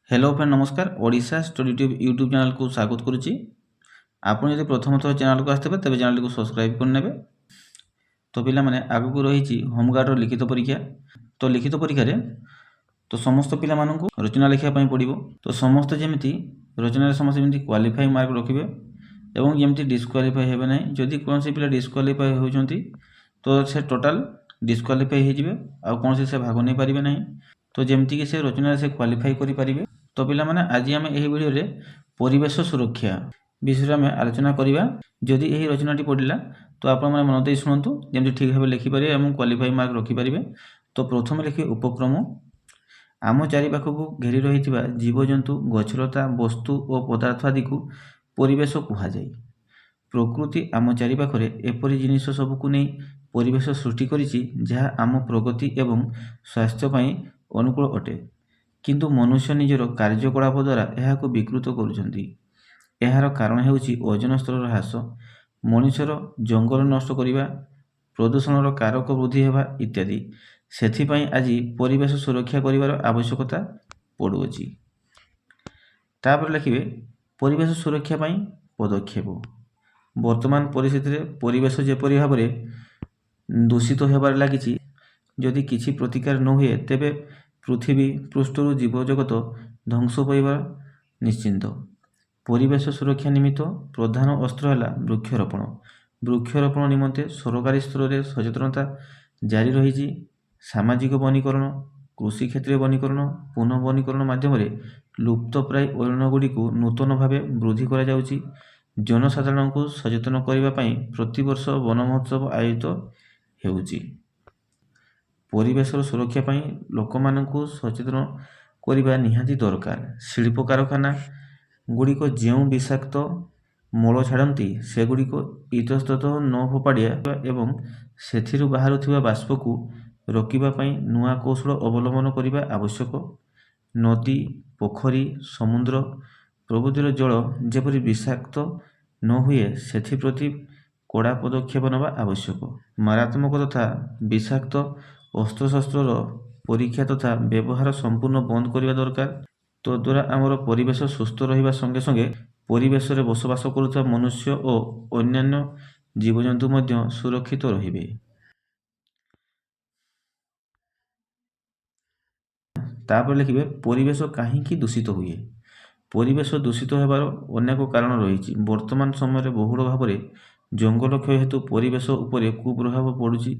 Hello friend नमस्कार Odisha study tube YouTube channel को स्वागत करुच्ची। आपन यदि प्रथम थर चैनल को आसते तेज चैनल को सब्सक्राइब करने। तो पिला माने आगु रही होमगार्ड लिखित परीक्षा। तो लिखित परीक्षा तो समस्त पिला मानू रचना लिखापी पड़ो। तो समस्त जमी रचना समस्त जमी क्वालिफाई मार्क रखिए और जमी डिस्क्वालीफाई हे ना। जदि कौन से पिला डिस्क्वालीफाई होती तो से टोटाल डिस्क्वालीफाई हो कौन से भाग नहीं पारे ना। तो जमीक से रचना से क्वालिफाई करें। तो पिला माने आज आम यही वीडियो रे परिवेश सुरक्षा विषय में आलोचना करवा। जदि यही रचनाटी पढ़ला तो आप मन दे शुणु जमी ठीक भाव लिखिपारे और क्वालिफाई मार्क रखिपारे। तो प्रथम लिखिए उपक्रम। आम चारिपाख को घेरी रही जीवजंतु गछलता वस्तु और पदार्थ आदि को परिवेश कहुए। प्रकृति आम चारिपाखे एपरी जिनिस सबको नहीं परिवेश सृष्टि करिछि जहाँ आम प्रगति एवं स्वास्थ्य अनुकूल अटे, किंतु मनुष्य निजर कार्यकलाप द्वारा यह विकृत करुछंती। यार कारण हेउछि ओजोन स्तर ह्रास, मनुष्यर जंगल नष्ट करिबा, प्रदूषण कारक वृद्धि हेबा इत्यादि। सेथिपाई आज परिवेश सुरक्षा करिवार आवश्यकता पड़ुछि। तापर लिखिबे परिवेश सुरक्षा पाई पदक्षेप। वर्तमान परिस्थिति रे परिवेश जेपरि भाव दूषित होबार लागिछि, जदि किछि प्रतिकार न हुए तेबे पृथ्वी पृष्ठर जीवजगत ध्वंस पाइबा निश्चिंत। परिवेश सुरक्षा निमित्त प्रधान अस्त्र है वृक्षरोपण। वृक्षरोपण निमंते सरकारी स्तर में सचेतनता जारी रही। सामाजिक वनीकरण, कृषि क्षेत्रीय वनीकरण, पुनः वनीकरण माध्यम लुप्तप्राय अरण्यगुड़ी को नूतन भाव वृद्धि करा जाउछि। जनसाधारण को सचेतन करने प्रतिवर्ष वन महोत्सव आयोजित हेउछि। परिवेशर सुरक्षा पाई लोक मानकु सचेतन करिबा निहाती दरकार। शिल्प कारखाना गुड़िक जो विषाक्त मल छाड़ती सेगुड़िक इतस्तत न फोपाड़िया एवं सेथिरु बाहरुथिबा बाष्प को रोकिबा पाई नुआ कौशल अवलंबन करिबा आवश्यक। नदी, पोखरी, समुद्र प्रभृतिर जल जेपरि विषाक्त न हुए सेथिप्रति कड़ा पदक्षेप नवा आवश्यक। मारात्मक तथा विषाक्त अस्त्रशस्त्र परीक्षा तथा व्यवहार संपूर्ण बंद करने दरकार। तो द्वारा आमर परिवेश सुस्थ रहिबा संगे संगे परिवेश रे बसवास करुवा मनुष्य और अन्यान्य जीवजंतु मध्य सुरक्षित रहिबे। तापर लिखिबे परिवेश काहींकी दूषित हुए। परिवेश दूषित होबार अनेक कारण रही। वर्तमान समय बहुल भाव में जंगल क्षय हेतु परिवेश उपरे कुप्रभाव पड़ुछि।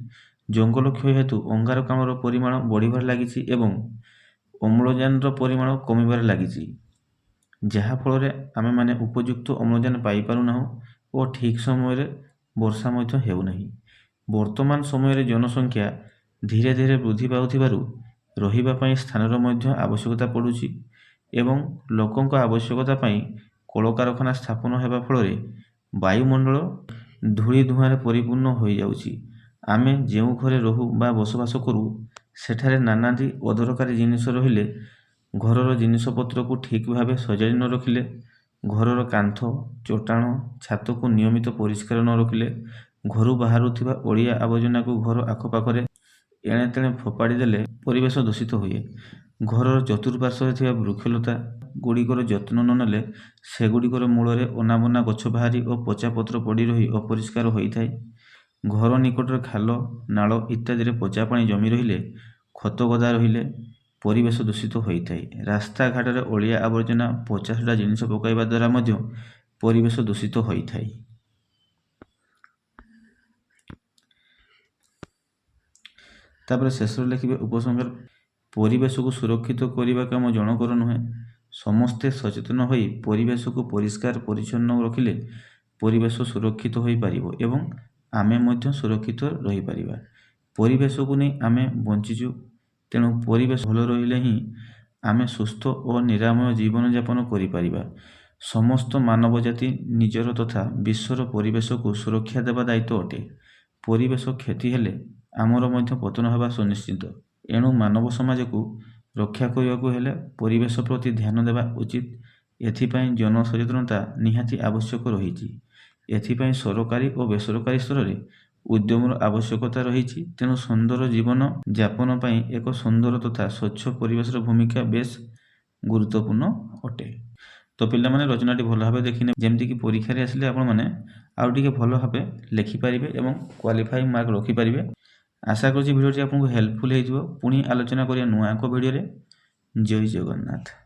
जंगल क्षय हेतु अंगारकाम्ल परिमाण बढ़िबार लागिछि एवं अम्लजान परिमाण कमिबार लागिछि, जहा फल आमे माने उपयुक्त अम्लजान पाई पारुनाहु और ठीक समय वर्षा मध्य हेउनाही। वर्तमान समय जनसंख्या धीरे धीरे वृद्धि पाउथिबारु रहिबा पाई स्थानर मध्य आवश्यकता पड़ुछि एवं लोकंक आवश्यकता पाई कलकारखाना स्थापन हेबा फल वायुमंडल धूली धुआं परिपूर्ण हो जाउछि। आमे जेउ घरे रहू बा बसवास करू सेठारे नानादी अदरकारी जिनिस रहिले घरर जिनिसपत्र को ठीक भाव सजाड़ी न रखिले, घरर कांथ चटाण छात को नियमित परिष्कार न रखिले, घर बाहर अलिया आवर्जना को घर आखपाखे एणे तेणे फोपाड़ी देले परिवेश दूषित हुए। घरर चतुर्पार्श्व वृक्षलता गुड़िकर जत्न न नेले सेगुड़िकर मूल में अनाबना गछ बाहरी और पचा पत्र पड़ी रही अपरिष्कार होता है। घर निकटर खाल नाल इत्यादि पचा पानी जमी रहिले खत गदा रहिले परिवेश दूषित होता है। रास्ता घाट में अलिया आवर्जना पचासढ़ा जिनिस पकाइबा द्वारा मध्य परिवेश दूषित होता है। तापर शेष लिखिए उपसंहार। परिवेश को सुरक्षित करने काम जनकर नुहे, समस्ते सचेतन हो परिवेश को परिष्कार परिच्छन्न रखिले परिवेश सुरक्षित हो पारिबो एवं आमे मध्य सुरक्षित रही पारिबा। परिवेश को नहीं आमे बंचीचु, तेणु परिवेश भल रहिले ही आमे सुस्थ और निरामय जीवन यापन करि पारिबा। समस्त मानव जाति निजर तथा विश्वर परिवेश को सुरक्षा देवा दायित्व अटे। परिवेश क्षति हेले आमर मध्य पतन होगा सुनिश्चित। एणु मानव समाज को रक्षा करने को हेले परिवेश प्रति ध्यान देवा उचित। एथिपाई जनसचेतनता निहाती आवश्यक रही। एथिपाई सरकारी और बेसरकारी स्तर में उद्यम आवश्यकता रही। तेणु सुंदर जीवन यापन पाई एक सुंदर तथा स्वच्छ परिवेश भूमिका बेस ଗୁରୁତ୍ୱପୂର୍ଣ୍ଣ ଅଟେ। ତ ପିଲାମାନେ ରଚନାଟି ଭଲ ଭାବେ ଦେଖିନେବେ, ଯେମିତିକି ପରୀକ୍ଷାରେ ଆସିଲେ ଆପଣମାନେ ଆଉ ଟିକେ ଭଲ ଭାବେ ଲେଖିପାରିବେ ଏବଂ କ୍ୱାଲିଫାଇଂ ମାର୍କ ରଖିପାରିବେ। ଆଶା କରୁଛି ଭିଡ଼ିଓଟି ଆପଣଙ୍କୁ ହେଲ୍ପଫୁଲ୍ ହେଇଯିବ। ପୁଣି ଆଲୋଚନା କରିବା ନୂଆ ଏକ ଭିଡ଼ିଓରେ। ଜୟ ଜଗନ୍ନାଥ।